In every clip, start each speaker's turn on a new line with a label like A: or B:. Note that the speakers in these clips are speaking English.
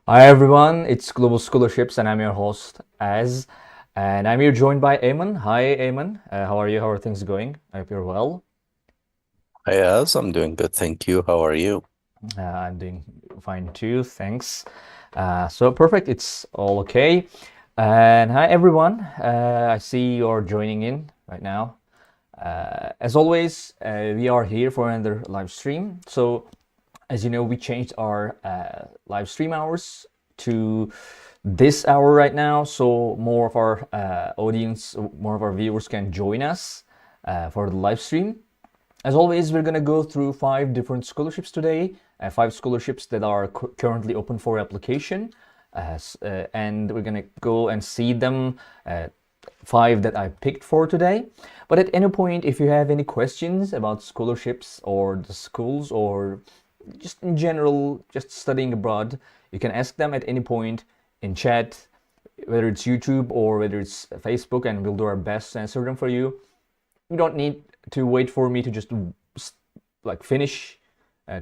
A: Hi everyone, it's Global Scholarships and I'm your host and I'm here joined by Eamon. Hi Eamon, how are you? How are things going? I hope you're well.
B: Yes, I'm doing good, thank you. How are you?
A: I'm doing fine too, thanks. So perfect, it's all okay. And hi everyone, I see you're joining in right now. As always, we are here for another live stream. So as you know, we changed our live stream hours to this hour right now, so more of our audience, more of our viewers can join us for the live stream. As always, we're going to go through 5 different scholarships today, 5 scholarships that are currently open for application, and we're going to go and see them. 5 that I picked for today. But at any point, if you have any questions about scholarships or the schools or just in general, just studying abroad, you can ask them at any point in chat, whether it's YouTube or whether it's Facebook, and we'll do our best to answer them for you. You don't need to wait for me to just like finish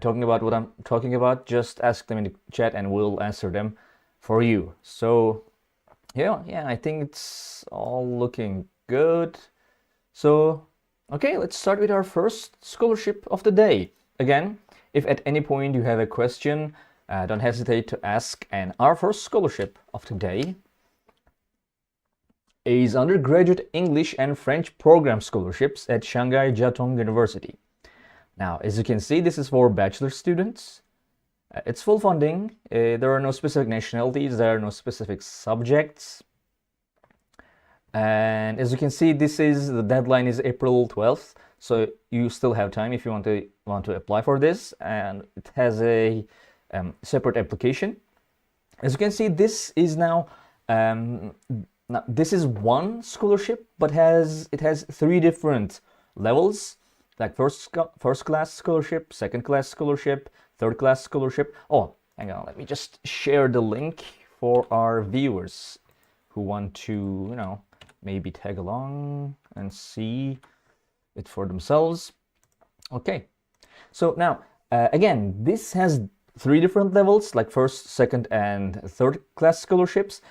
A: talking about what I'm talking about. Just ask them in the chat and we'll answer them for you. So yeah, I think it's all looking good. So, okay, let's start with our first scholarship of the day. Again, if at any point you have a question, don't hesitate to ask. And our first scholarship of today is Undergraduate English and French Program Scholarships at Shanghai Jiao University. Now, as you can see, this is for bachelor students. It's full funding. There are no specific nationalities. There are no specific subjects. And as you can see, the deadline is April 12th. So you still have time if you want to apply for this. And it has a separate application. As you can see, this is now this is one scholarship, but it has 3 different levels, like first class scholarship, second class scholarship, third class scholarship. Oh, hang on, let me just share the link for our viewers who want to, maybe tag along and see it for themselves. Okay, so now again, this has 3 different levels, like first, second, and third class scholarships.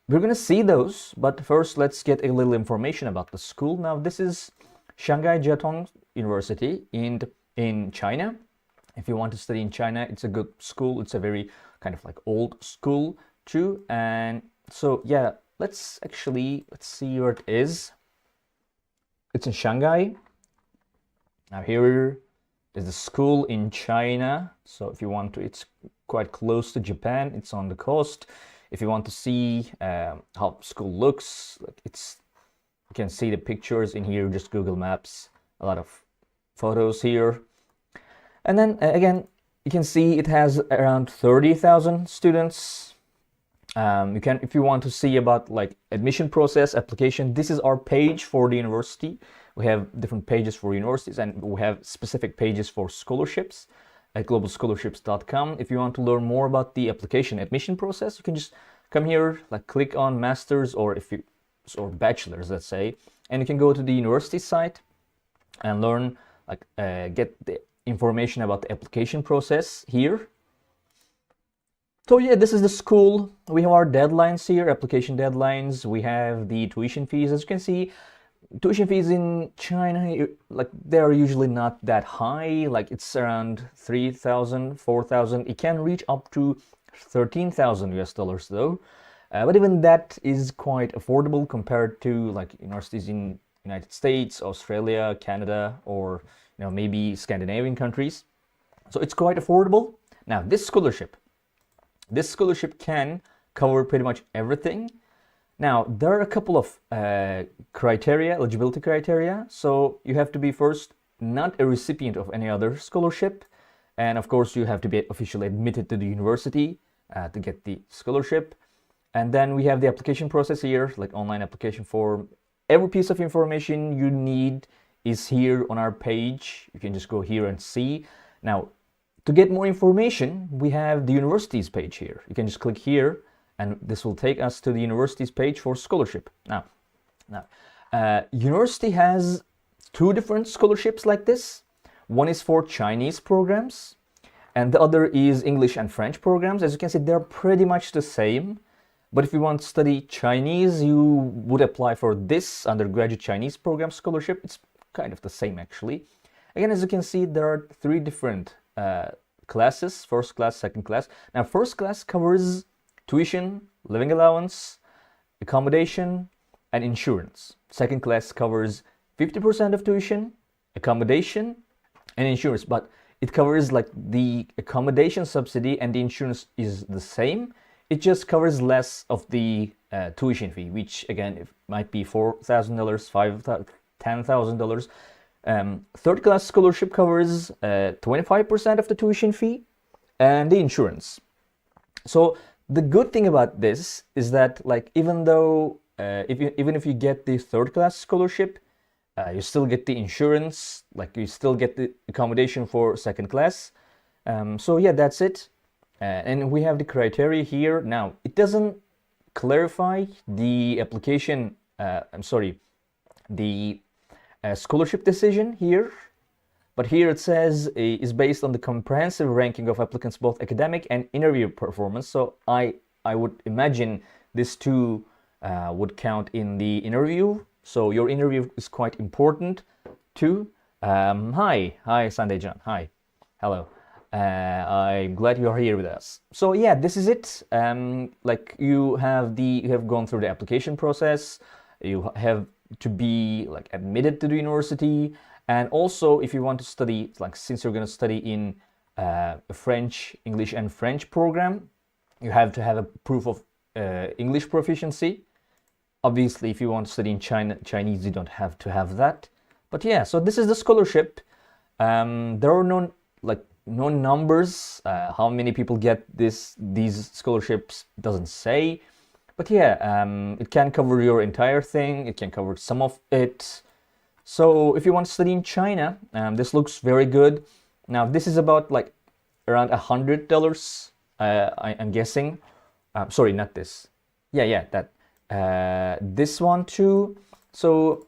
A: We're gonna see those, but first let's get a little information about the school. Now this is Shanghai Jiao University in China. If you want to study in China, it's a good school. It's a very kind of like old school too. And so yeah, let's see where it is. It's in Shanghai. Now here is the school in China. So if you want to, it's quite close to Japan. It's on the coast. If you want to see how school looks, like you can see the pictures in here. Just Google Maps. A lot of photos here. And then again, you can see it has around 30,000 students. You can, if you want to see about like admission process, application, this is our page for the university. We have different pages for universities and we have specific pages for scholarships at globalscholarships.com. If you want to learn more about the application admission process, you can just come here, like click on masters or bachelors, let's say, and you can go to the university site and learn, like get the information about the application process here. So yeah, this is the school. We have our deadlines here, application deadlines. We have the tuition fees. As you can see, tuition fees in China, like they're usually not that high. Like it's around 3,000, 4,000. It can reach up to 13,000 US dollars though. But even that is quite affordable compared to like universities in United States, Australia, Canada, or maybe Scandinavian countries. So it's quite affordable. Now this scholarship can cover pretty much everything. Now, there are a couple of eligibility criteria. So you have to be first not a recipient of any other scholarship. And of course, you have to be officially admitted to the university to get the scholarship. And then we have the application process here, like online application form. Every piece of information you need is here on our page. You can just go here and see. Now, to get more information, we have the universities page here. You can just click here and this will take us to the universities page for scholarship. Now, university has 2 different scholarships like this. One is for Chinese programs and the other is English and French programs. As you can see, they're pretty much the same. But if you want to study Chinese, you would apply for this undergraduate Chinese program scholarship. It's kind of the same, actually. Again, as you can see, there are three different classes: first class, second class. Now, first class covers tuition, living allowance, accommodation, and insurance. Second class covers 50% of tuition, accommodation, and insurance. But it covers like the accommodation subsidy, and the insurance is the same. It just covers less of the tuition fee, which again it might be $4,000, $5,000, $10,000. Third class scholarship covers 25% of the tuition fee and the insurance. So the good thing about this is that, like, even though even if you get the third class scholarship, you still get the insurance, like you still get the accommodation for second class. So yeah, that's it. And we have the criteria here. Now, it doesn't clarify the application, the scholarship decision here. But here it says is based on the comprehensive ranking of applicants, both academic and interview performance. So I would imagine this too would count in the interview. So your interview is quite important too. Hi Sandejan. Hi, hello. I'm glad you are here with us. So yeah, this is it. Like you have gone through the application process. You have to be like admitted to the university, and also if you want to study, like since you're going to study in a French, English, and French program, you have to have a proof of English proficiency. Obviously, if you want to study in Chinese, you don't have to have that. But yeah, so this is the scholarship. There are no numbers. How many people get these scholarships doesn't say. But yeah, it can cover your entire thing. It can cover some of it. So if you want to study in China, this looks very good. Now this is about like around $100. I'm guessing. Sorry, not this. Yeah, that. This one too. So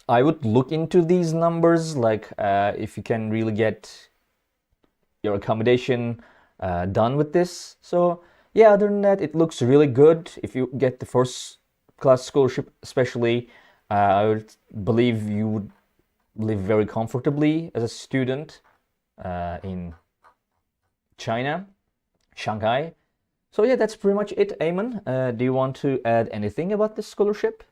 A: I would look into these numbers, like if you can really get your accommodation done with this. So yeah, other than that, it looks really good. If you get the first class scholarship especially, I would believe you would live very comfortably as a student in China, Shanghai. So yeah, that's pretty much it. Ayman, do you want to add anything about this scholarship?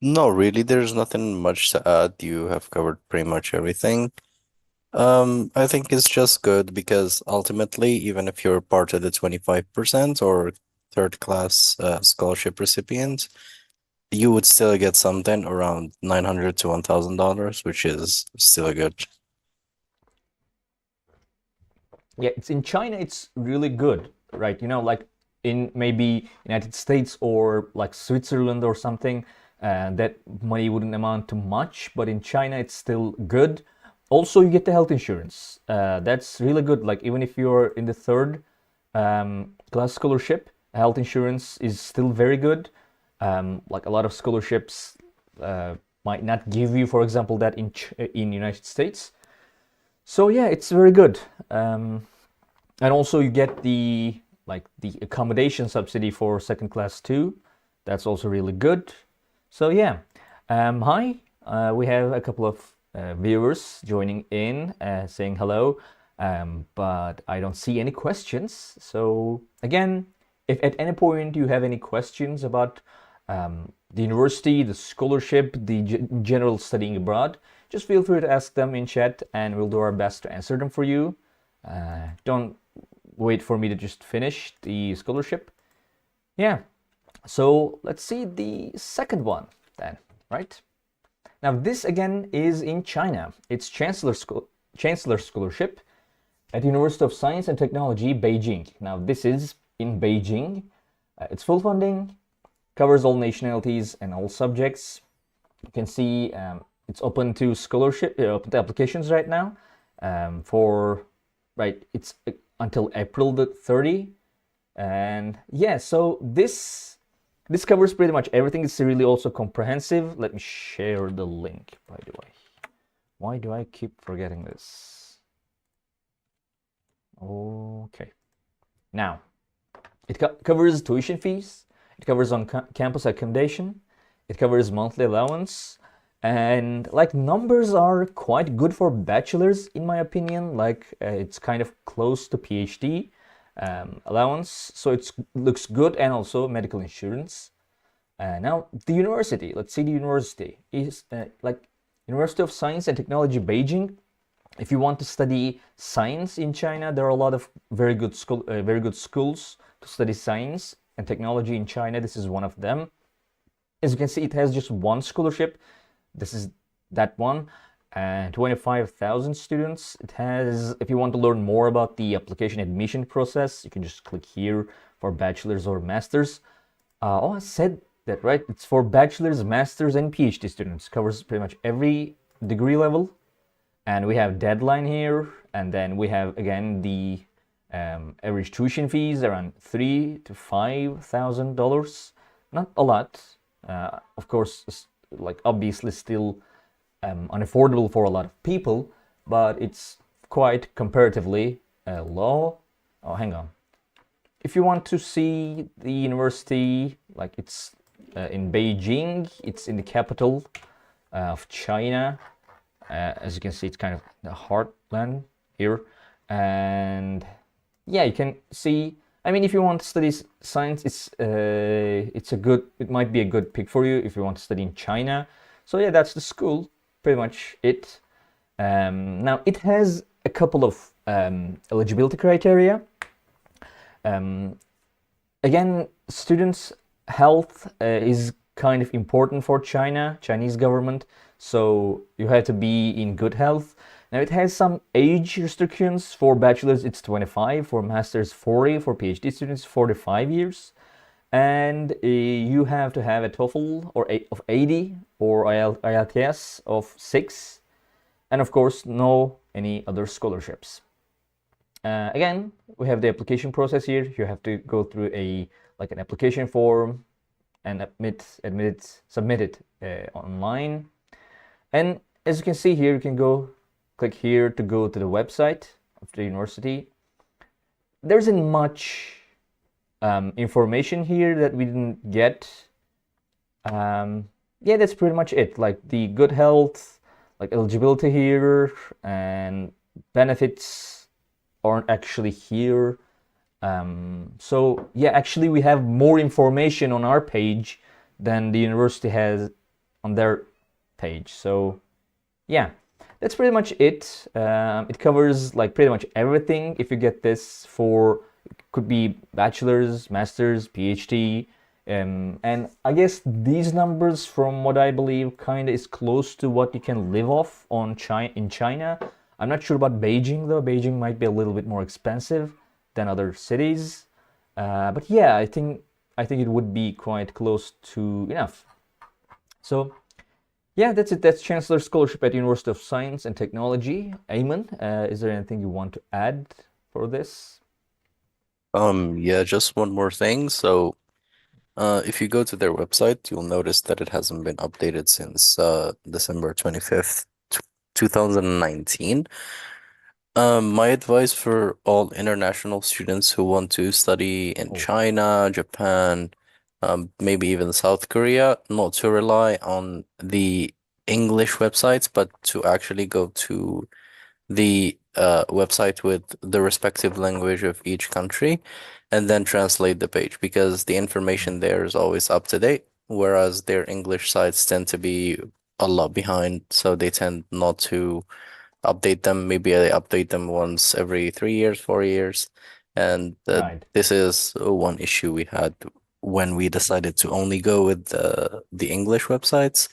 B: No, really, there's nothing much to add. You have covered pretty much everything. I think it's just good because ultimately, even if you're part of the 25% or third class scholarship recipient, you would still get something around $900 to $1,000, which is still good.
A: Yeah, it's in China, it's really good, right? You know, like in maybe United States or like Switzerland or something, that money wouldn't amount to much, but in China, it's still good. Also, you get the health insurance. That's really good. Like even if you're in the third class scholarship, health insurance is still very good. Like a lot of scholarships might not give you, for example, that in United States. So yeah, it's very good. And also you get the accommodation subsidy for second class too. That's also really good. So yeah, hi. We have a couple of viewers joining in, saying hello, but I don't see any questions. So again, if at any point you have any questions about the university, the scholarship, the general studying abroad, just feel free to ask them in chat and we'll do our best to answer them for you. Don't wait for me to just finish the scholarship. Yeah, so let's see the second one then, right? Now this again is in China. It's Chancellor Scholarship at University of Science and Technology, Beijing. Now this is in Beijing. It's full funding, covers all nationalities and all subjects. You can see it's open to scholarship, open to applications right now. It's until April the 30th. And yeah, so this this covers pretty much everything. It's really also comprehensive. Let me share the link, by the way. Why do I keep forgetting this? Okay. Now, it covers tuition fees. It covers on-campus accommodation. It covers monthly allowance. And like numbers are quite good for bachelors, in my opinion. Like it's kind of close to PhD allowance. So it looks good, and also medical insurance. Now, the university. Let's see the university. Is like University of Science and Technology Beijing. If you want to study science in China, there are a lot of very good schools to study science and technology in China. This is one of them. As you can see, it has just one scholarship. This is that one, and 25,000 students. It has, if you want to learn more about the application admission process, you can just click here for bachelor's or master's. Oh, I said that, right? It's for bachelor's, master's, and PhD students. Covers pretty much every degree level. And we have deadline here, and then we have again the average tuition fees around $3,000 to $5,000. Not a lot, of course. Like obviously still unaffordable for a lot of people, but it's quite comparatively low. Oh, hang on. If you want to see the university, like it's in Beijing, it's in the capital of China. As you can see, it's kind of the heartland here, and yeah, you can see. I mean, if you want to study science, it might be a good pick for you if you want to study in China. So yeah, that's the school, pretty much it. Now it has a couple of eligibility criteria. Again, students' health is kind of important for Chinese government. So you have to be in good health. Now it has some age restrictions. For bachelors it's 25, for masters 40, for PhD students 45 years. And you have to have a TOEFL of 80 or IELTS of 6. And of course, no any other scholarships. Again, we have the application process here. You have to go through an application form and submit it online. And as you can see here, you can click here to go to the website of the university. There isn't much information here that we didn't get. Yeah, that's pretty much it. Like the good health, like eligibility here, and benefits aren't actually here. So yeah, actually we have more information on our page than the university has on their page. So yeah, that's pretty much it. It covers like pretty much everything. If you get this for, it could be bachelor's, master's, PhD, and I guess these numbers, from what I believe, kind of is close to what you can live off in China. I'm not sure about Beijing though. Beijing might be a little bit more expensive than other cities, but yeah, I think it would be quite close to enough. So yeah, that's it. That's Chancellor Scholarship at University of Science and Technology. Ayman, is there anything you want to add for this?
B: Yeah, just one more thing. So, if you go to their website, you'll notice that it hasn't been updated since December 25th, 2019. My advice for all international students who want to study in
A: Oh,
B: China, Japan, maybe even South Korea, not to rely on the English websites, but to actually go to the website with the respective language of each country and then translate the page, because the information there is always up to date, whereas their English sites tend to be a lot behind, so they tend not to update them. Maybe they update them once every 3 years, 4 years. And
A: right.
B: this is one issue we had when we decided to only go with the English websites,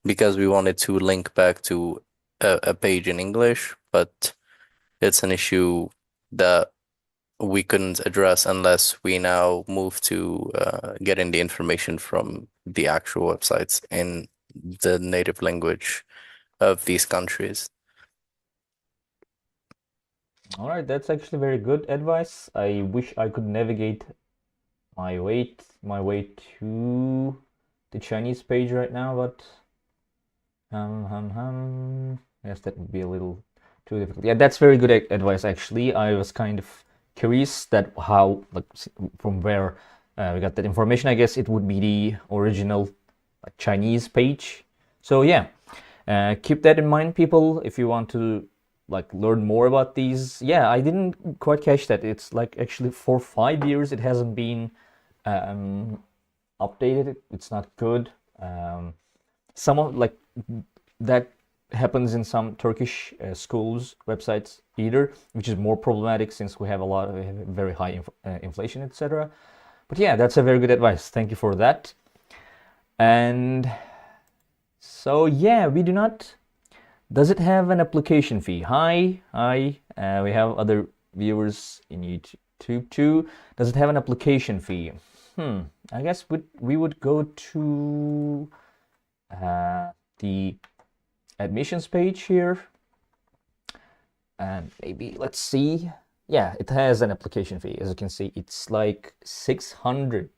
B: because we wanted to link back to a page in English, but it's an issue that we couldn't address unless we now move to getting the information from the actual websites in the native language of these countries.
A: All right, that's actually very good advice. I wish I could navigate my way to the Chinese page right now, but yes, that would be a little too difficult. Yeah, that's very good advice actually. I was kind of curious that how, like, from where we got that information. I guess it would be the original, like, Chinese page. So yeah, keep that in mind, people, if you want to, like, learn more about these. Yeah, I didn't quite catch that. It's like actually for 5 years it hasn't been updated. It's not good. Some of, like, that happens in some Turkish schools websites either, which is more problematic since we have a lot of very high inflation, etc. But yeah, that's a very good advice. Thank you for that. And so yeah, we do not. Does it have an application fee? Hi. We have other viewers in YouTube too. Does it have an application fee? I guess we would go to the admissions page here, and maybe let's see. Yeah, it has an application fee. As you can see, it's like 600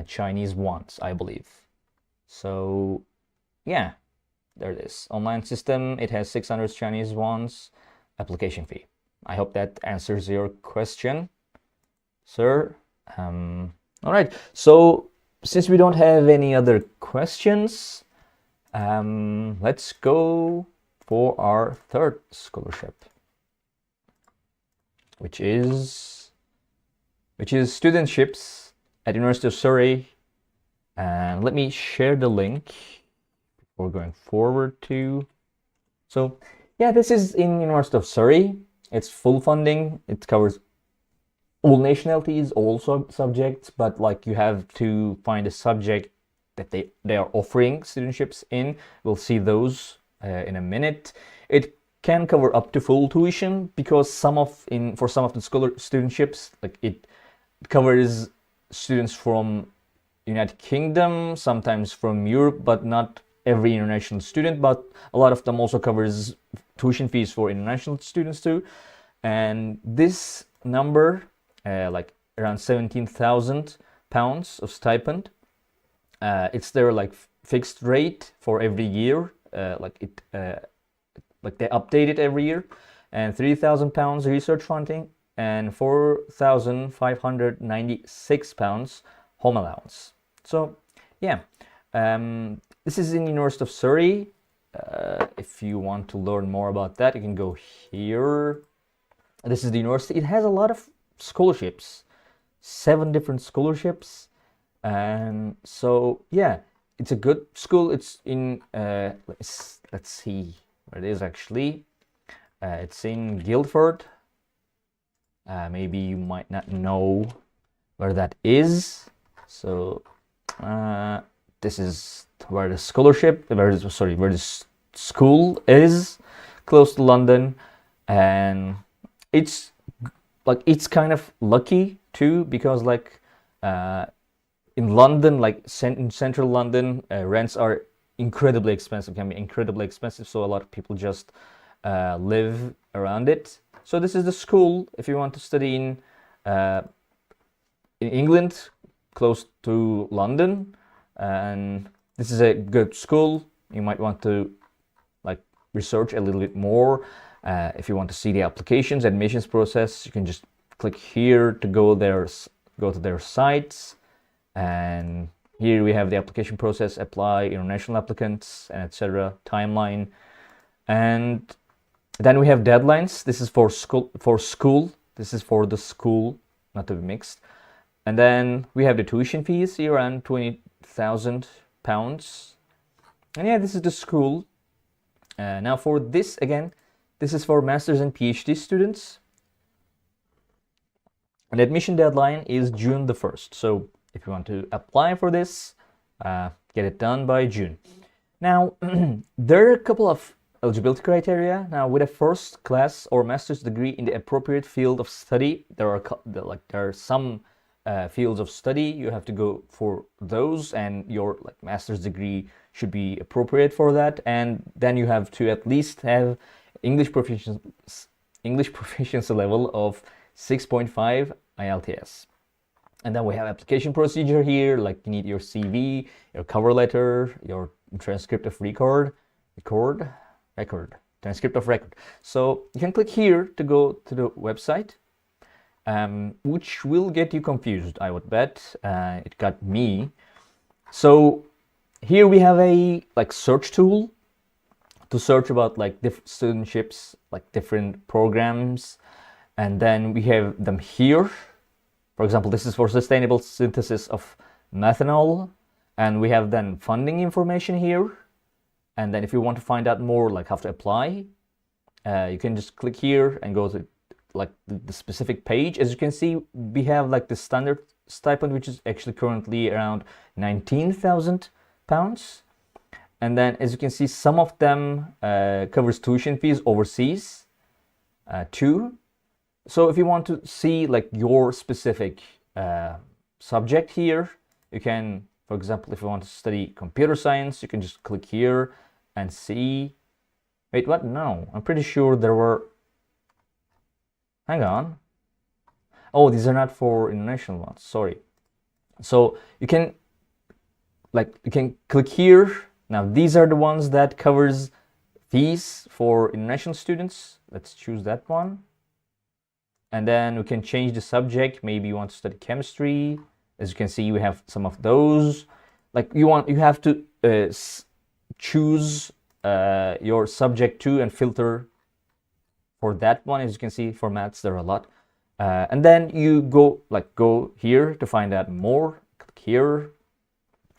A: Chinese wons, I believe. So yeah, there it is. Online system, it has 600 Chinese wons application fee. I hope that answers your question, sir. All right, so since we don't have any other questions, let's go for our third scholarship, which is Studentships at University of Surrey. And let me share the link before going forward to. So yeah, this is in University of Surrey. It's full funding. It covers all nationalities, all subjects, but like you have to find a subject that they are offering studentships in. We'll see those in a minute. It can cover up to full tuition because for some of the studentships, like, it covers students from United Kingdom, sometimes from Europe, but not every international student. But a lot of them also covers tuition fees for international students too. And this number, like around £17,000 of stipend, it's their, like, fixed rate for every year. Like they update it every year. And £3,000 research funding and £4,596 home allowance. So yeah, this is in University of Surrey. If you want to learn more about that, you can go here. This is the university. It has a lot of scholarships, 7 different scholarships. And so yeah, it's a good school. It's in let's see where it is actually. It's in Guildford. Maybe you might not know where that is. So this is where the where the school is, close to London. And it's kind of lucky too, because like in London, like in central London, rents are incredibly expensive, can be incredibly expensive. So a lot of people just live around it. So this is the school if you want to study in England, close to London. And this is a good school. You might want to, like, research a little bit more. If you want to see the applications, admissions process, you can just click here to go to their sites. And here we have the application process, apply, international applicants, and etc. timeline. And then we have deadlines. This is for school. This is for the school, not to be mixed. And then we have the tuition fees here, around £20,000. And yeah, this is the school. Now for this, again, this is for master's and PhD students. And the admission deadline is June the 1st. So if you want to apply for this, get it done by June. Now, there are a couple of eligibility criteria. Now, with a first class or master's degree in the appropriate field of study, there are some fields of study you have to go for those, and your, like, master's degree should be appropriate for that. And then you have to at least have English proficiency level of 6.5 IELTS. And then we have application procedure here, like you need your CV, your cover letter, your transcript of transcript of record. So you can click here to go to the website, which will get you confused, I would bet. It got me. So here we have a like search tool to search about like different studentships, like different programs, and then we have them here. For example, this is for sustainable synthesis of methanol, and we have then funding information here. And then if you want to find out more, like how to apply, you can just click here and go to like the specific page. As you can see, we have like the standard stipend, which is actually currently around £19,000. And then as you can see, some of them covers tuition fees overseas too. So if you want to see like your specific subject here, you can, for example, if you want to study computer science, you can just click here and see. Wait, what? No, I'm pretty sure there were. Hang on. Oh, these are not for international ones. Sorry. So you can click here. Now these are the ones that covers fees for international students. Let's choose that one. And then we can change the subject. Maybe you want to study chemistry. As you can see, we have some of those. Like you have to choose your subject too and filter for that one. As you can see, for maths there are a lot. And then you go here to find out more. Click here,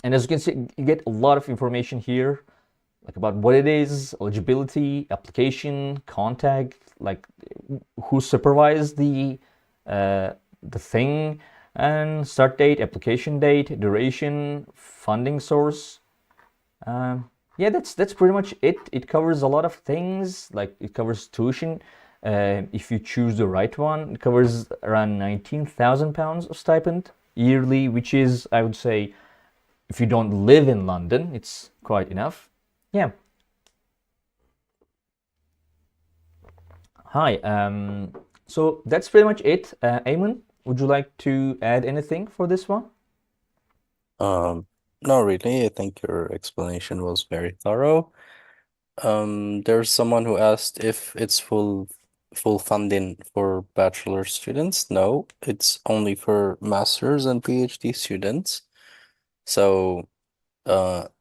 A: and as you can see, you get a lot of information here, like about what it is, eligibility, application, contact, like who supervised the thing, and start date, application date, duration, funding source. Yeah, that's pretty much it. It covers a lot of things. Like it covers tuition. If you choose the right one, it covers around £19,000 of stipend yearly, which is, I would say, if you don't live in London, it's quite enough. Yeah. Hi. So that's pretty much it. Eamon, would you like to add anything for this one?
B: Not really. I think your explanation was very thorough. There's someone who asked if it's full funding for bachelor students. No, it's only for master's and PhD students. So,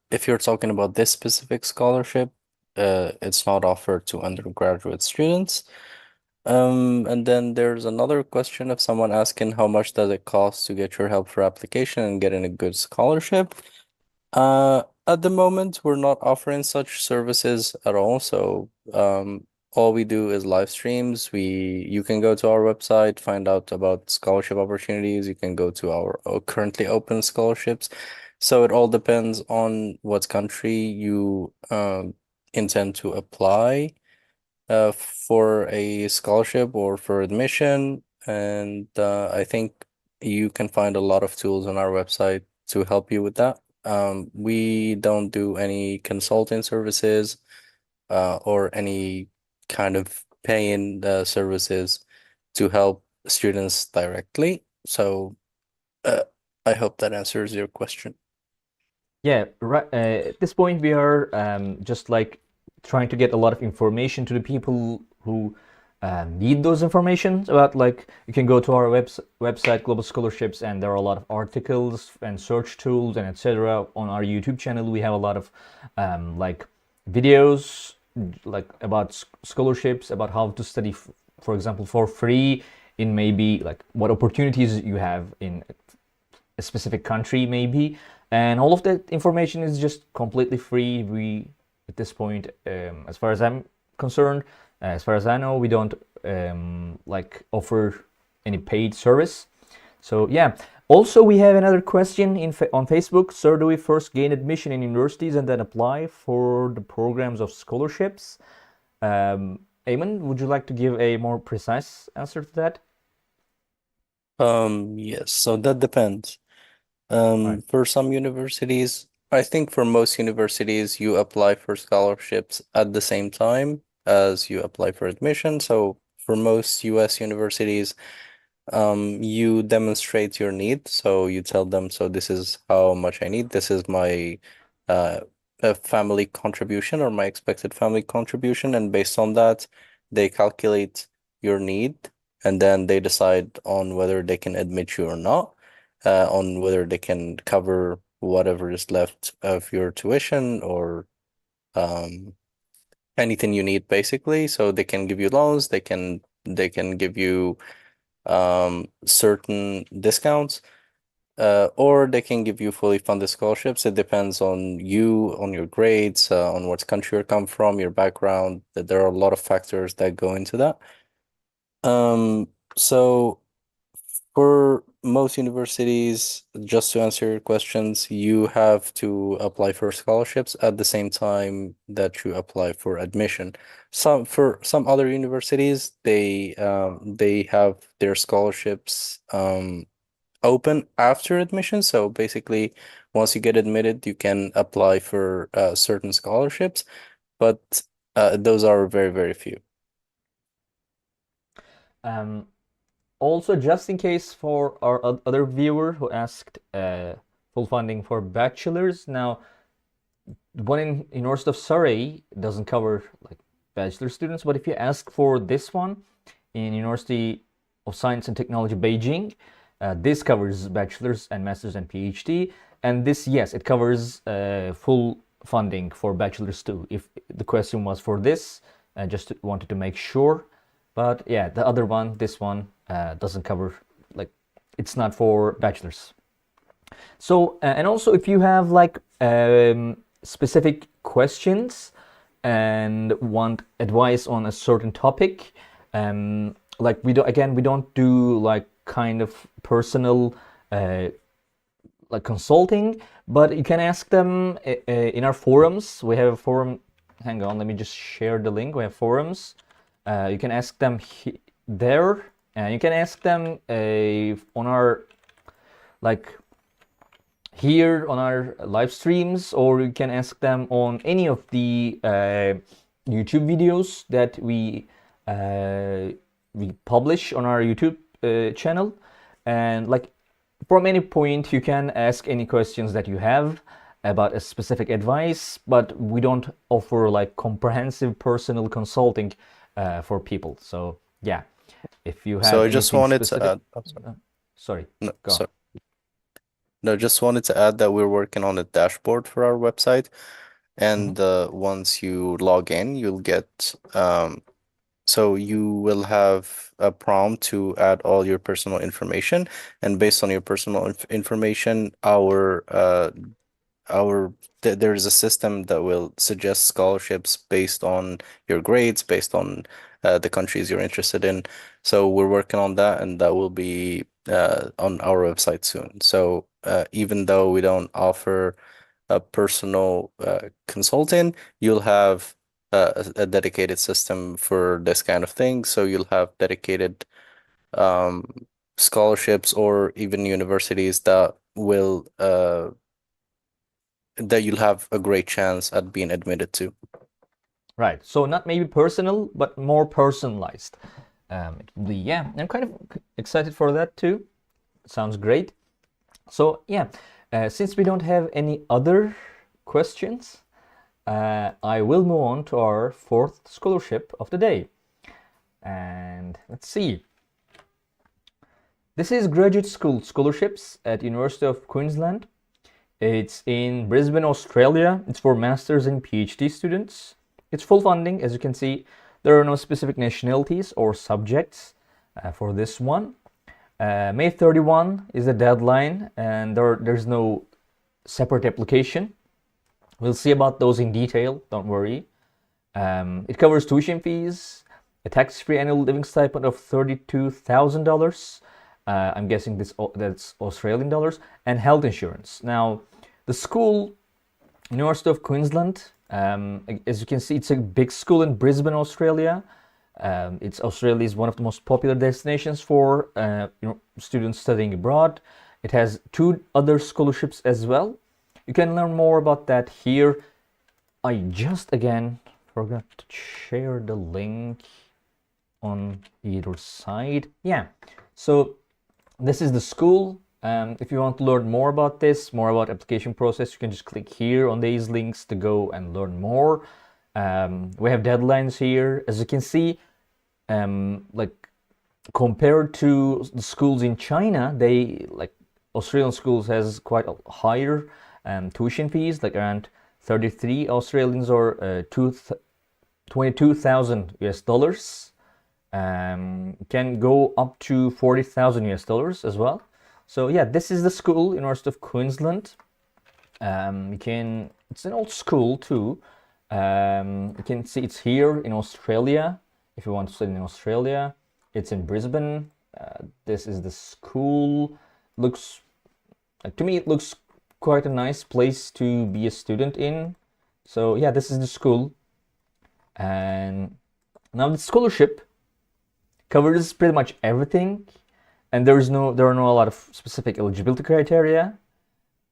B: if you're talking about this specific scholarship, it's not offered to undergraduate students. And then there's another question of someone asking how much does it cost to get your help for application and getting a good scholarship? At the moment, we're not offering such services at all. So, all we do is live streams. You can go to our website, find out about scholarship opportunities. You can go to our currently open scholarships. So it all depends on what country you intend to apply for a scholarship or for admission. And I think you can find a lot of tools on our website to help you with that. We don't do any consulting services or any kind of pay-in services to help students directly. So I hope that answers your question.
A: Yeah, right. At this point, we are just like trying to get a lot of information to the people who need those informations about, like, you can go to our website, Global Scholarships, and there are a lot of articles and search tools and etc. On our YouTube channel, we have a lot of like videos like about scholarships, about how to study, for example, for free in maybe like what opportunities you have in a specific country maybe, and all of that information is just completely free. We at this point, as far as I'm concerned, as far as I know, we don't like offer any paid service. So yeah. Also, we have another question on Facebook. Sir, do we first gain admission in universities and then apply for the programs of scholarships? Eamon, would you like to give a more precise answer to that?
B: Yes, so that depends.
A: Right.
B: For some universities, I think for most universities, you apply for scholarships at the same time as you apply for admission. So for most US universities, You demonstrate your need. So you tell them, so this is how much I need. This is my uh, family contribution or my expected family contribution. And based on that, they calculate your need and then they decide on whether they can admit you or not, on whether they can cover whatever is left of your tuition or um, anything you need basically. So they can give you loans, they can give you certain discounts, or they can give you fully funded scholarships. It depends on you, on your grades, on what country you come from, your background. There are a lot of factors that go into that. So for most universities, just to answer your questions, you have to apply for scholarships at the same time that you apply for admission. For some other universities, they have their scholarships open after admission. So basically, once you get admitted, you can apply for certain scholarships, but those are very, very few.
A: Um, Also, just in case for our other viewer who asked full funding for bachelors, now the one in University of Surrey doesn't cover like bachelor students, but if you ask for this one in University of Science and Technology Beijing, this covers bachelors and masters and PhD, and this, yes, it covers full funding for bachelors too. If the question was for this, I just wanted to make sure. But yeah, the other one, this one, doesn't cover, like, it's not for bachelors. So, and also if you have like specific questions and want advice on a certain topic, like we don't do like kind of personal like consulting, but you can ask them in our forums. We have a forum. Hang on, let me just share the link. We have forums. You can ask them there, and you can ask them on our like here on our live streams, or you can ask them on any of the YouTube videos that we publish on our YouTube channel. And like from any point, you can ask any questions that you have about a specific advice, but we don't offer like comprehensive personal consulting for people. So yeah, if you
B: So
A: have
B: I just
A: anything
B: wanted to
A: specific,
B: add, oh, sorry.
A: sorry,
B: No,
A: go on.
B: sorry. No, just wanted to add that we're working on a dashboard for our website.
A: Mhm.
B: And once you log in, you'll get so you will have a prompt to add all your personal information, and based on your personal information, our there is a system that will suggest scholarships based on your grades, based on the countries you're interested in. So we're working on that, and that will be on our website soon. So even though we don't offer a personal consultant, you'll have a dedicated system for this kind of thing. So you'll have dedicated um, scholarships or even universities that you'll have a great chance at being admitted to.
A: Right. So not maybe personal, but more personalized. It will be, yeah. I'm kind of excited for that too. Sounds great. So yeah, since we don't have any other questions, I will move on to our fourth scholarship of the day. And let's see. This is graduate school scholarships at University of Queensland. It's in Brisbane, Australia. It's for masters and PhD students. It's full funding, as you can see. There are no specific nationalities or subjects for this one. May 31 is the deadline, and there's no separate application. We'll see about those in detail, don't worry. It covers tuition fees, a tax-free annual living stipend of $32,000. I'm guessing that's Australian dollars, and health insurance. Now, the school, University of Queensland, as you can see, it's a big school in Brisbane, Australia. It's Australia is one of the most popular destinations for students studying abroad. It has 2 other scholarships as well. You can learn more about that here. I just again forgot to share the link on either side. Yeah, So this is the school. If you want to learn more about this, more about application process, you can just click here on these links to go and learn more. We have deadlines here. As you can see, like compared to the schools in China, Australian schools has quite a higher tuition fees, like around 33 Australians or 22,000 US dollars. Can go up to 40,000 US dollars as well. So yeah, this is the school, University of Queensland. It's an old school too. You can see it's here in Australia. If you want to study in Australia, it's in Brisbane. This is the school. Looks to me, it looks quite a nice place to be a student in. So yeah, this is the school. And now the scholarship covers pretty much everything, and there are no a lot of specific eligibility criteria.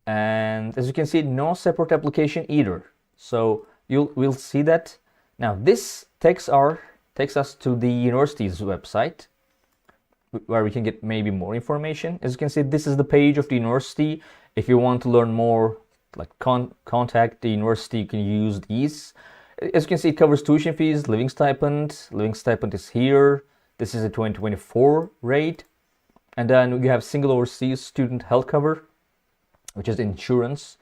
A: And as you can see, no separate application either. So we'll see that. Now this takes us to the university's website, where we can get maybe more information. As you can see, this is the page of the university. If you want to learn more, like contact the university, you can use these. As you can see, it covers tuition fees, living stipend. Living stipend is here. This is a 2024 rate. And then you have single overseas student health cover, which is insurance,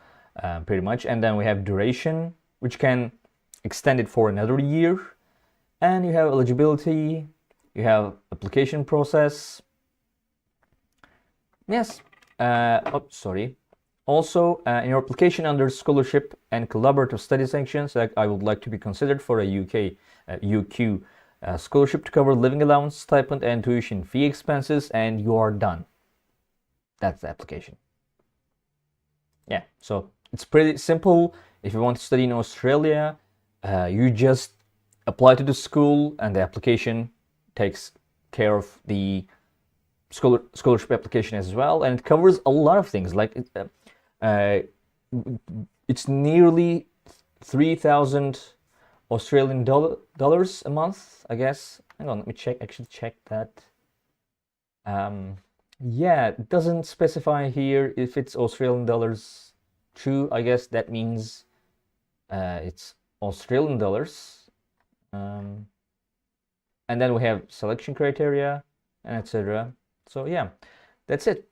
A: pretty much. And then we have duration, which can extend it for another year. And you have eligibility, you have application process. Yes. Sorry. Also, in your application under scholarship and collaborative study sanctions, like I would like to be considered for a UQ scholarship to cover living allowance, stipend, and tuition fee expenses, and you are done. That's the application. Yeah, so it's pretty simple. If you want to study in Australia, you just apply to the school, and the application takes care of the scholarship application as well, and it covers a lot of things. Like it's nearly 3,000 Australian dollars a month, I guess. Hang on, let me check that. Yeah, it doesn't specify here if it's Australian dollars too. I guess that means it's Australian dollars. And then we have selection criteria and etc. So yeah, that's it.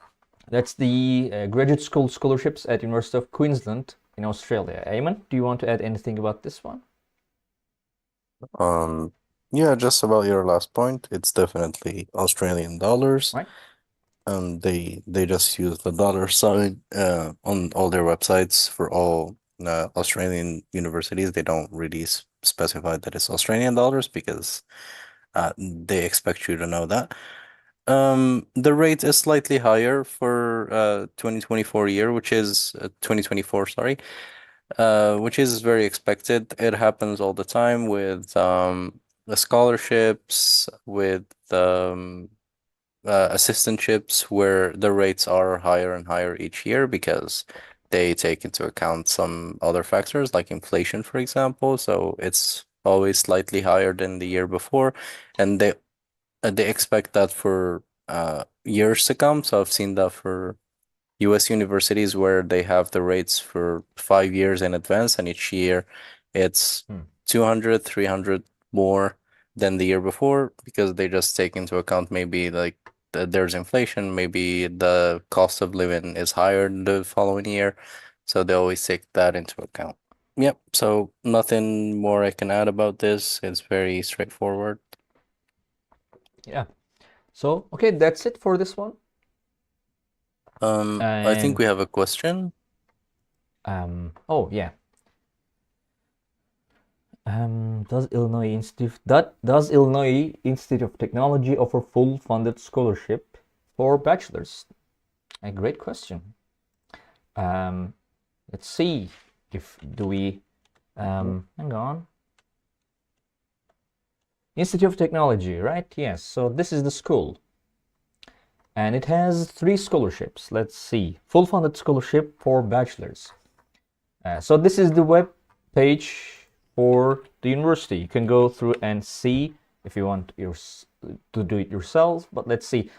A: That's the graduate school scholarships at University of Queensland in Australia. Ayman, do you want to add anything about this one?
B: Yeah, just about your last point, it's definitely Australian dollars.
A: Right.
B: They just use the dollar sign on all their websites for all Australian universities. They don't really specify that it's Australian dollars because they expect you to know that. The rate is slightly higher for 2024 year, which is 2024, sorry, which is very expected. It happens all the time with the scholarships, with assistantships, where the rates are higher and higher each year because they take into account some other factors like inflation, for example. So it's always slightly higher than the year before, and they expect that for years to come. So I've seen that for US universities where they have the rates for 5 years in advance, and each year it's 200, 300 more than the year before because they just take into account maybe like there's inflation, maybe the cost of living is higher the following year. So they always take that into account. Yep. So nothing more I can add about this. It's very straightforward.
A: Yeah. So, okay, that's it for this one.
B: I think we have a question.
A: Oh yeah. Does Illinois Institute of Technology offer full funded scholarship for bachelors? A great question. Let's see if hang on. Institute of Technology, right? Yes. So this is the school. And it has 3 scholarships. Let's see. Full funded scholarship for bachelors. So this is the web page for the university. You can go through and see if you want to do it yourself. But let's see.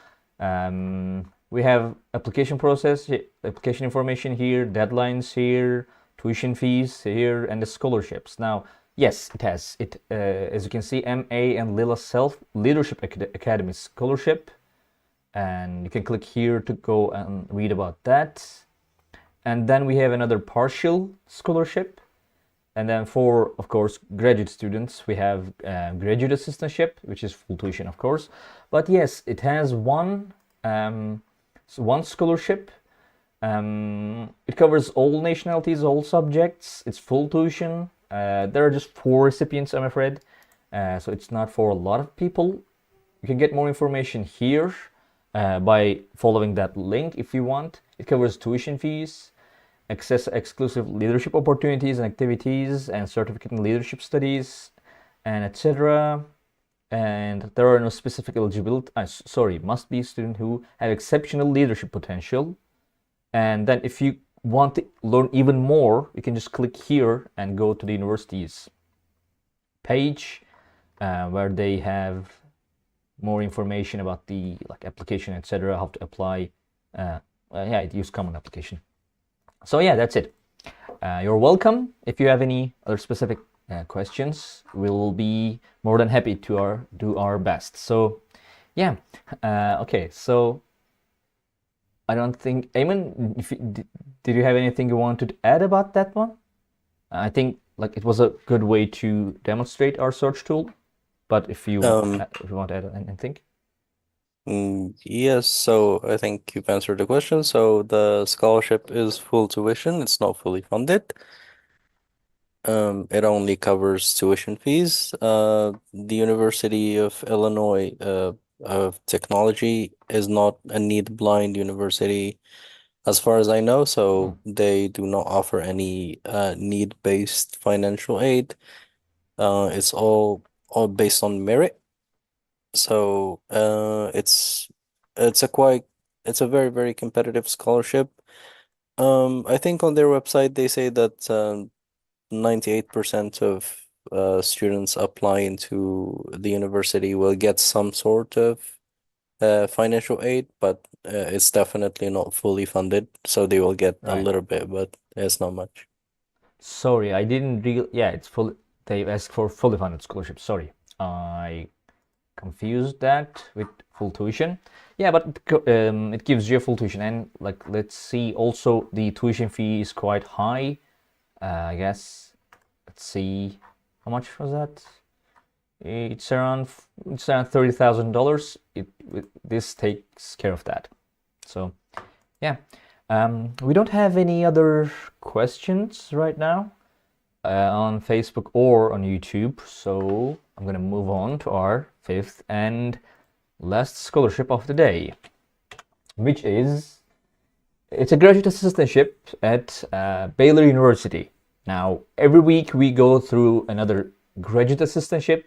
A: We have application process, application information here, deadlines here, tuition fees here, and the scholarships. Now, yes, it has. As you can see, MA and Lila Self Leadership Academy Scholarship. And you can click here to go and read about that. And then we have another partial scholarship. And then for, of course, graduate students, we have graduate assistantship, which is full tuition, of course. But yes, it has one scholarship. It covers all nationalities, all subjects. It's full tuition. There are just 4 recipients, I'm afraid. So it's not for a lot of people. You can get more information here by following that link if you want. It covers tuition fees, access exclusive leadership opportunities and activities, and certificate in leadership studies, and etc. And there are no specific eligibility. Must be a student who have exceptional leadership potential. And then if you want to learn even more, you can just click here and go to the university's page where they have more information about the application, etc., how to apply. It uses common application. So yeah, that's it. You're welcome. If you have any other specific questions, we'll be more than happy to do our best. So yeah, okay. So I don't think, Eamon, did you have anything you wanted to add about that one? I think it was a good way to demonstrate our search tool. But if you want to add anything.
B: Yes, so I think you've answered the question. So the scholarship is full tuition. It's not fully funded. It only covers tuition fees. The University of Illinois of Technology is not a need-blind university, as far as I know. So they do not offer any need-based financial aid. It's all based on merit. So it's a very, very competitive scholarship. I think on their website they say that 98% of students applying to the university will get some sort of financial aid, but it's definitely not fully funded. So they will get a little bit, but it's not much.
A: Sorry, I didn't real. Yeah, it's full. They asked for fully funded scholarship. Sorry, I confused that with full tuition. Yeah, but it gives you a full tuition, and let's see. Also, the tuition fee is quite high. I guess. Let's see, how much was that? It's around $30,000. This takes care of that. So, yeah. We don't have any other questions right now on Facebook or on YouTube, so I'm gonna move on to our 5th and last scholarship of the day, which is it's a graduate assistantship at Baylor University. Now, every week we go through another graduate assistantship.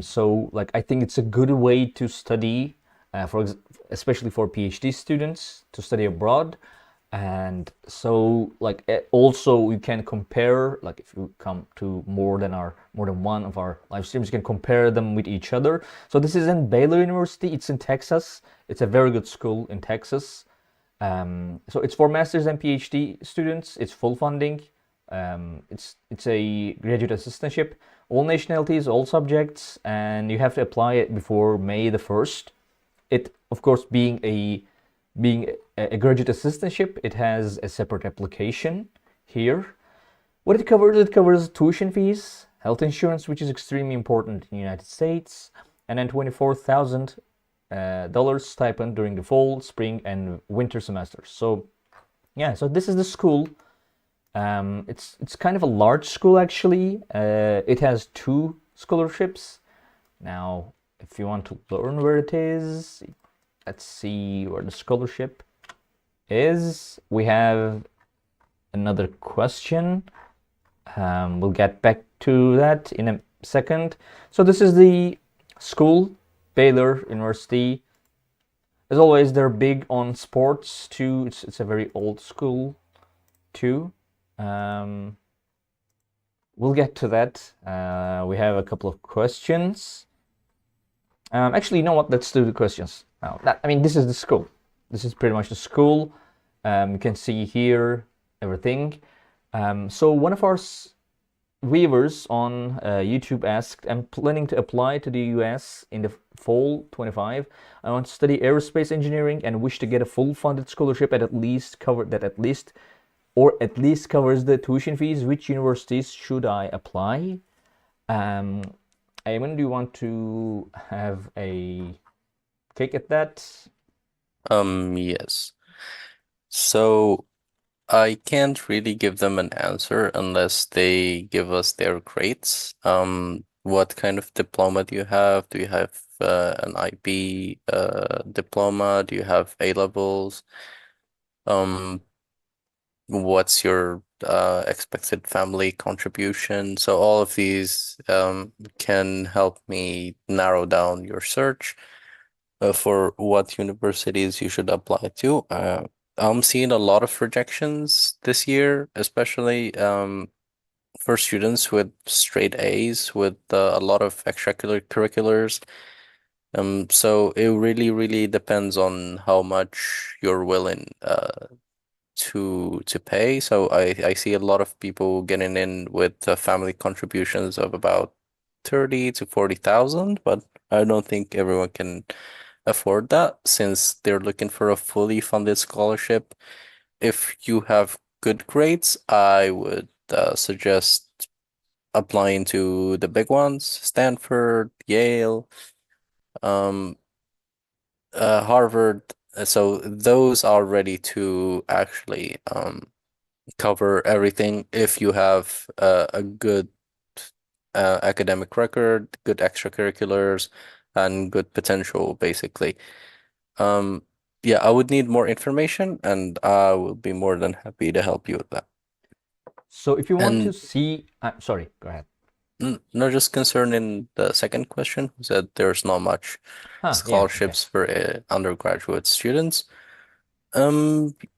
A: So I think it's a good way to study, especially for PhD students, to study abroad. And so also you can compare, if you come to more than one of our live streams, you can compare them with each other. So this is in Baylor University. It's in Texas. It's a very good school in Texas. So it's for master's and PhD students. It's full funding. It's a graduate assistantship, all nationalities, all subjects, and you have to apply it before May the 1st. It, of course, being a graduate assistantship, it has a separate application here. What it covers tuition fees, health insurance, which is extremely important in the United States, and then $24,000 stipend during the fall, spring, and winter semesters. So yeah, so this is the school. It's kind of a large school, actually. It has 2 scholarships. Now, if you want to learn where it is, let's see where the scholarship is. We have another question. We'll get back to that in a second. So this is the school, Baylor University. As always, they're big on sports too. It's a very old school too. We'll get to that. We have a couple of questions. Actually, you know what? Let's do the questions. Now, I mean, this is the school. This is pretty much the school. You can see here everything. So one of our viewers on YouTube asked, I'm planning to apply to the US in the fall 25. I want to study aerospace engineering and wish to get a full funded scholarship at least covers the tuition fees. Which universities should I apply? Eamon, do you want to have a kick at that?
B: Yes. So I can't really give them an answer unless they give us their grades. What kind of diploma do you have? Do you have an IB diploma? Do you have A levels? Um, what's your expected family contribution? So all of these can help me narrow down your search for what universities you should apply to. I'm seeing a lot of rejections this year, especially for students with straight A's with a lot of extracurriculars. So it really, really depends on how much you're willing to pay. So I see a lot of people getting in with family contributions of about 30 to 40,000, but I don't think everyone can afford that since they're looking for a fully funded scholarship. If you have good grades, I would suggest applying to the big ones, Stanford, Yale, um, Harvard. So those are ready to actually cover everything if you have a good academic record, good extracurriculars, and good potential, basically. Um, yeah, I would need more information, and I will be more than happy to help you with that.
A: So if you want to
B: And
A: see, sorry, go ahead.
B: no, just concerning the second question, who said there's not much
A: Yeah, okay.
B: scholarships for undergraduate students.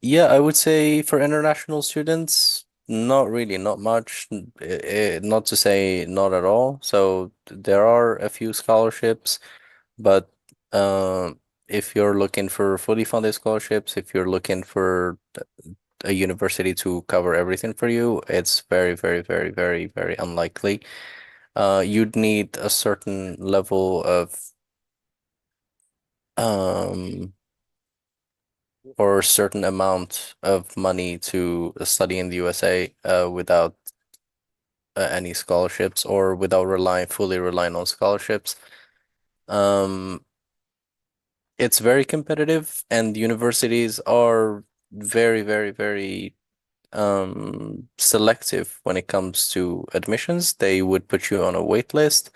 B: Yeah, I would say for international students, not really, not much. Not to say not at all. So there are a few scholarships, but if you're looking for fully funded scholarships, if you're looking for a university to cover everything for you, it's very, very, very, very, very unlikely. You'd need a certain level of um or a certain amount of money to study in the USA without any scholarships or without fully relying on scholarships. Um, it's very competitive, and universities are very, very, very selective when it comes to admissions. They would put you on a wait list,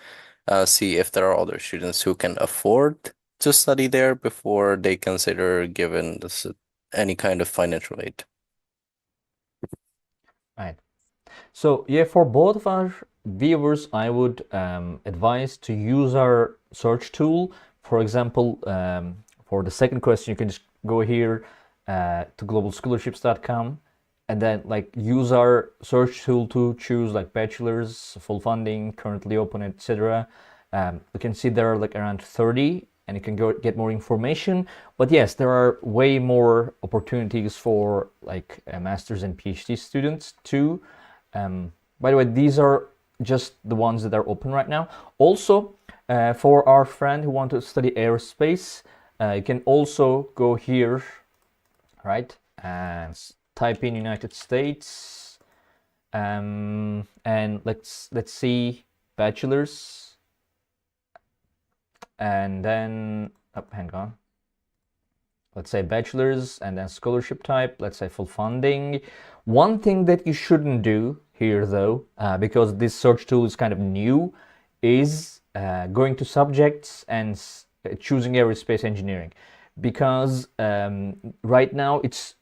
B: see if there are other students who can afford to study there before they consider giving this any kind of financial aid.
A: Right. So yeah, for both of our viewers, I would advise to use our search tool. For example, for the second question, you can just go here to globalscholarships.com and then like use our search tool to choose like bachelor's, full funding, currently open, etc. You can see there are like around 30 and you can go get more information. But yes, there are way more opportunities for like master's and PhD students too. By the way, these are just the ones that are open right now. Also, for our friend who want to study aerospace, you can also go here, right, and type in United States, and let's see bachelor's, and then hang on. Let's say bachelor's and then scholarship type, let's say full funding. One thing that you shouldn't do here though, because this search tool is kind of new, is going to subjects and choosing aerospace engineering. Because right now it's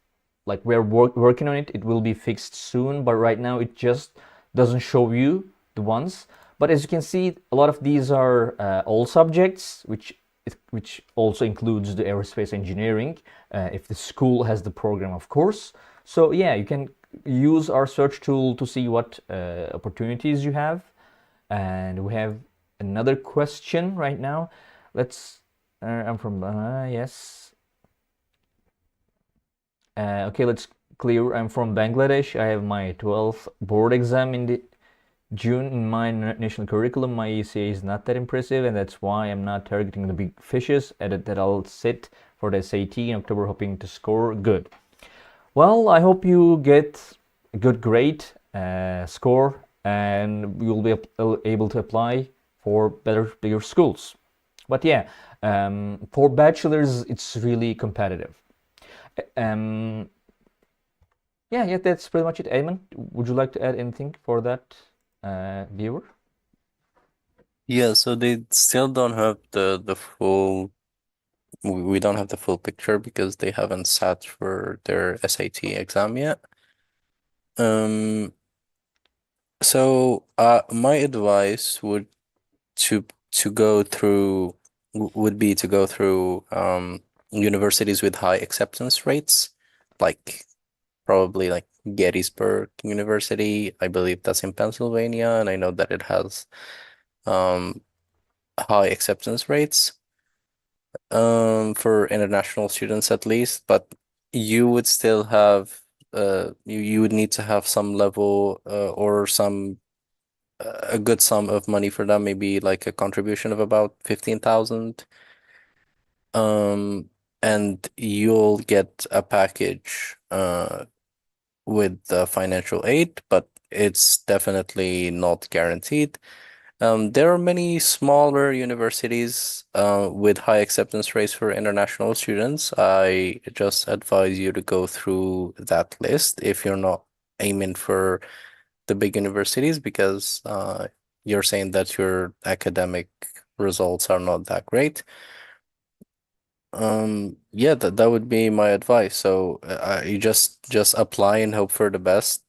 A: like we're working on it, it will be fixed soon, but right now it just doesn't show you the ones. But as you can see, a lot of these are all subjects, which also includes the aerospace engineering, if the school has the program, of course. So yeah, you can use our search tool to see what opportunities you have. And we have another question right now. Let's I'm from yes. Okay, let's clear. I'm from Bangladesh. I have my 12th board exam in the June in my national curriculum. My ECA is not that impressive, and that's why I'm not targeting the big fishes. Added that I'll sit for the SAT in October, hoping to score good. Well, I hope you get a good grade score, and you'll be able to apply for bigger schools. But yeah, for bachelors, it's really competitive. Um, yeah, that's pretty much it. Ayman, would you like to add anything for that viewer?
B: Yeah, so they still don't have the full we don't have the full picture because they haven't sat for their SAT exam yet. Um, so my advice to go through would be to go through universities with high acceptance rates, like probably like Gettysburg University. I believe that's in Pennsylvania, and I know that it has um high acceptance rates for international students at least, but you would still have you would need to have some level or some a good sum of money for them, maybe like a contribution of about 15,000. And you'll get a package with the financial aid, but it's definitely not guaranteed. There are many smaller universities with high acceptance rates for international students. I just advise you to go through that list if you're not aiming for the big universities because you're saying that your academic results are not that great. Yeah, that would be my advice. So you just apply and hope for the best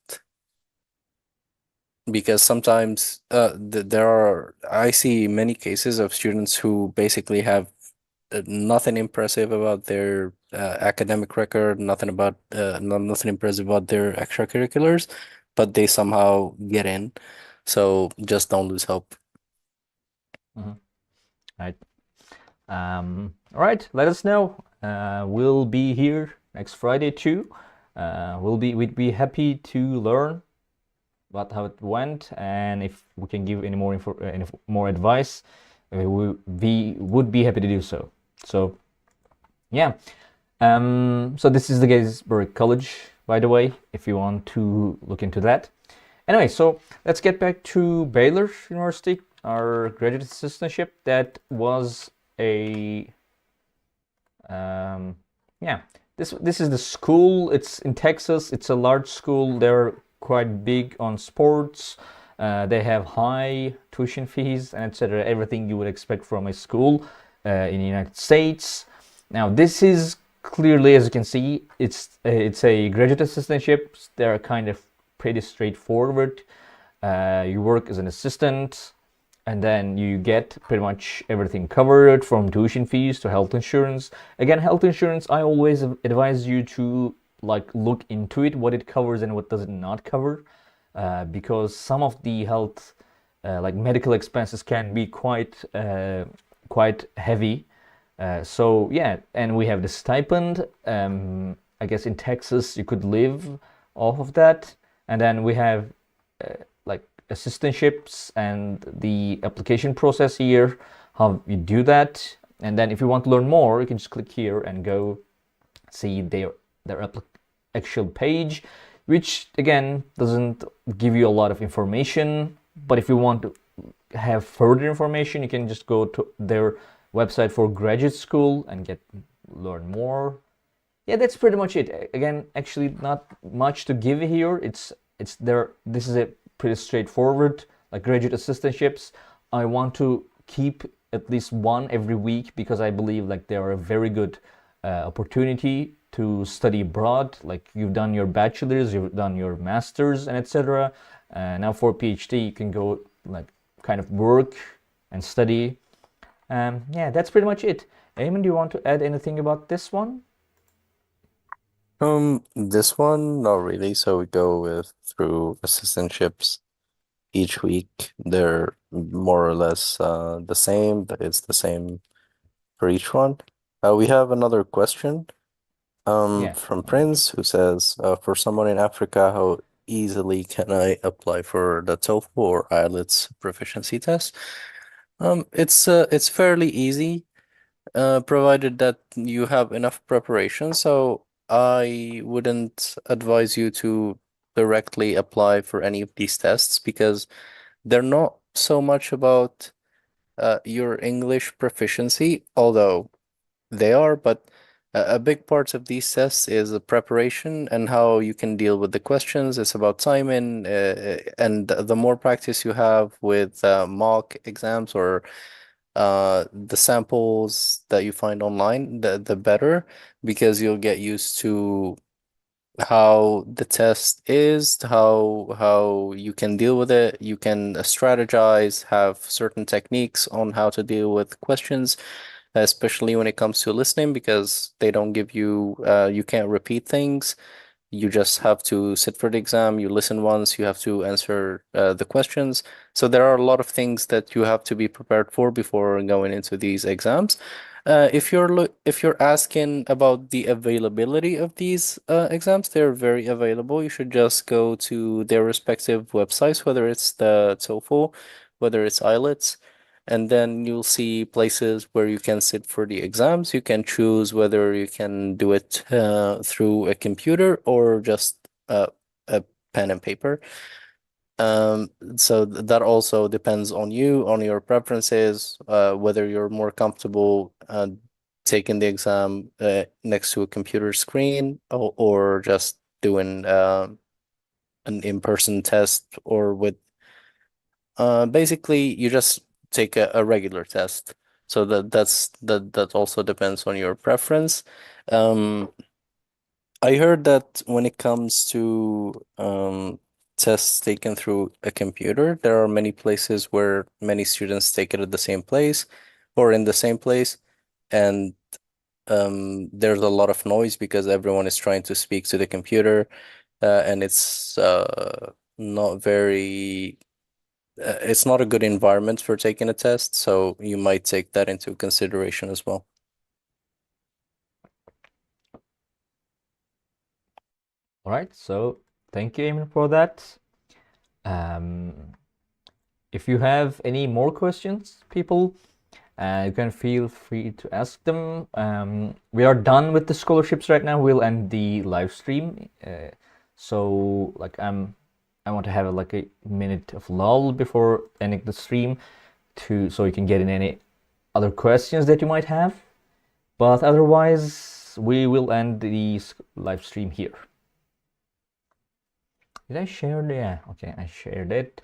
B: because sometimes there are I see many cases of students who basically have nothing impressive about their academic record, nothing impressive about their extracurriculars, but they somehow get in. So just don't lose hope.
A: Mm-hmm. Right. All right, let us know. We'll be here next Friday too. We'd be happy to learn about how it went, and if we can give any more advice, we would be happy to do so. So yeah. So this is the Gettysburg College, by the way, if you want to look into that. Anyway, so let's get back to Baylor University, our graduate assistantship. That was a yeah. This is the school. It's in Texas. It's a large school. They're quite big on sports. They have high tuition fees and etc. Everything you would expect from a school in the United States. Now this is clearly, as you can see, it's a graduate assistantship. They're kind of pretty straightforward. You work as an assistant, and then you get pretty much everything covered from tuition fees to health insurance. Again, health insurance, I always advise you to like look into it, what it covers and what does it not cover, because some of the health, like medical expenses, can be quite heavy. So yeah, and we have the stipend. I guess in Texas you could live off of that, and then we have like assistantships and the application process here, how you do that. And then if you want to learn more, you can just click here and go see their actual page, which again doesn't give you a lot of information. But if you want to have further information, you can just go to their website for graduate school and learn more. Yeah, that's pretty much it. Again, actually not much to give here. It's there. This is a pretty straightforward, like graduate assistantships. I want to keep at least one every week because I believe like they are a very good opportunity to study abroad. Like you've done your bachelor's, you've done your master's, and etc. Now for PhD, you can go like kind of work and study. Yeah, that's pretty much it. Eamon, do you want to add anything about this one?
B: This one, not really. So we go with through assistantships each week. They're more or less the same, but it's the same for each one. We have another question
A: Yeah.
B: from Prince who says, for someone in Africa, how easily can I apply for the TOEFL or IELTS proficiency test? It's fairly easy, provided that you have enough preparation. So I wouldn't advise you to directly apply for any of these tests because they're not so much about your English proficiency, although they are, but a big part of these tests is the preparation and how you can deal with the questions. It's about timing, and the more practice you have with mock exams or the samples that you find online, the better, because you'll get used to how the test is, how you can deal with it. You can strategize, have certain techniques on how to deal with questions, especially when it comes to listening, because they don't give you you can't repeat things. You just have to sit for the exam. You listen once, you have to answer the questions. So there are a lot of things that you have to be prepared for before going into these exams. If you're asking about the availability of these exams, they're very available. You should just go to their respective websites, whether it's the TOEFL, whether it's IELTS, and then you'll see places where you can sit for the exams. You can choose whether you can do it through a computer or just a pen and paper. So that also depends on you, on your preferences, whether you're more comfortable taking the exam next to a computer screen or just doing an in-person test or with basically you just take a regular test. So that also depends on your preference. Um, I heard that when it comes to tests taken through a computer, there are many places where many students take it at the same place or in the same place, and there's a lot of noise because everyone is trying to speak to the computer, and not very it's not a good environment for taking a test, so you might take that into consideration as well.
A: All right. So thank you, Eamon, for that. Um, if you have any more questions, people, you can feel free to ask them. We are done with the scholarships right now. We'll end the live stream. So like I want to have like a minute of lull before ending the stream so you can get in any other questions that you might have. But otherwise, we will end the live stream here. Did I share it? Yeah, okay, I shared it.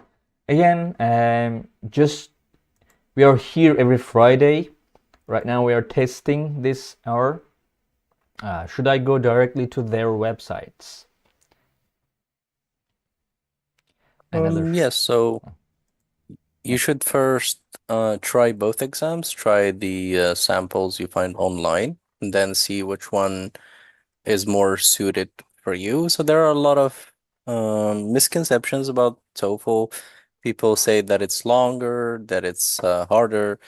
A: Again, just we are here every Friday. Right now we are testing this hour. Should I go directly to their websites?
B: Yes, so
A: Yeah.
B: you should first try both exams, try the samples you find online, and then see which one is more suited for you. So there are a lot of misconceptions about TOEFL. People say that it's longer, that it's harder,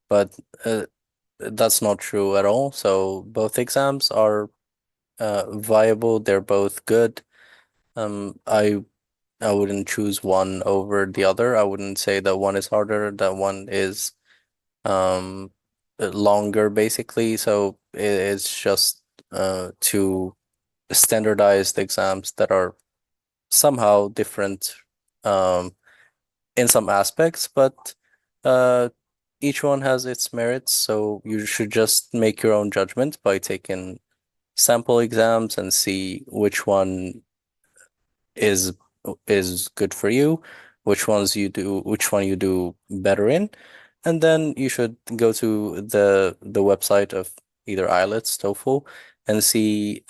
B: but that's not true at all. So both exams are viable. They're both good. Um, I I wouldn't choose one over the other. I wouldn't say that one is harder, that one is um longer basically. So it's just two standardized exams that are somehow different um in some aspects, but uh each one has its merits, so you should just make your own judgment by taking sample exams and see which one is is good for you, which one you do better in, and then you should go to the website of either IELTS, TOEFL, and see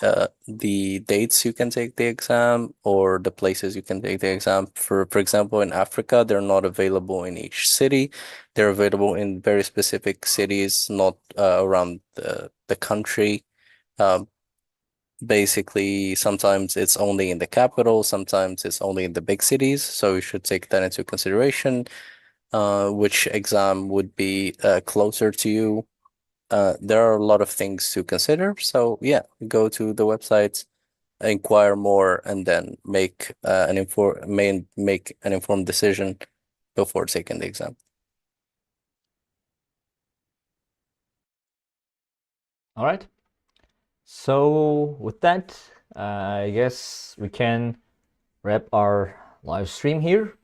B: the dates you can take the exam or the places you can take the exam. For example, in Africa, they're not available in each city. They're available in very specific cities, not around the country. Um, Basically, sometimes it's only in the capital, sometimes it's only in the big cities. So you should take that into consideration. Which exam would be closer to you? there are a lot of things to consider. So yeah, go to the website, inquire more, and then make an informed decision before taking the exam.
A: All right. So with that, I guess we can wrap our live stream here.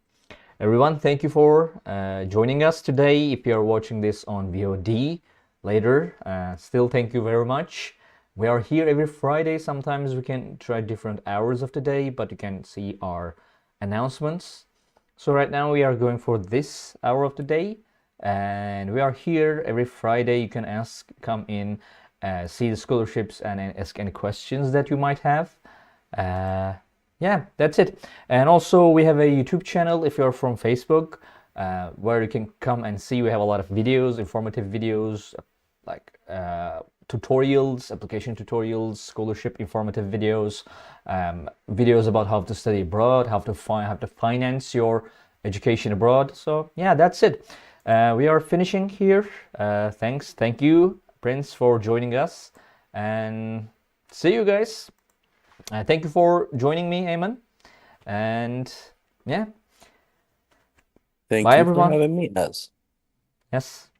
A: Everyone, thank you for joining us today. If you are watching this on VOD later, still thank you very much. We are here every Friday. Sometimes we can try different hours of the day, but you can see our announcements. So right now we are going for this hour of the day, and we are here every Friday. You can come in, see the scholarships, and ask any questions that you might have. Yeah, that's it. And also we have a YouTube channel if you're from Facebook, where you can come and see. We have a lot of videos, informative videos, like tutorials, application tutorials, scholarship informative videos, videos about how to study abroad, how to finance your education abroad. So yeah, that's it. We are finishing here. Thank you, Prince, for joining us, and see you guys. Thank you for joining me, Eamon. And yeah,
B: Thank
A: bye
B: you for
A: everyone.
B: having me, Naz.
A: Yes.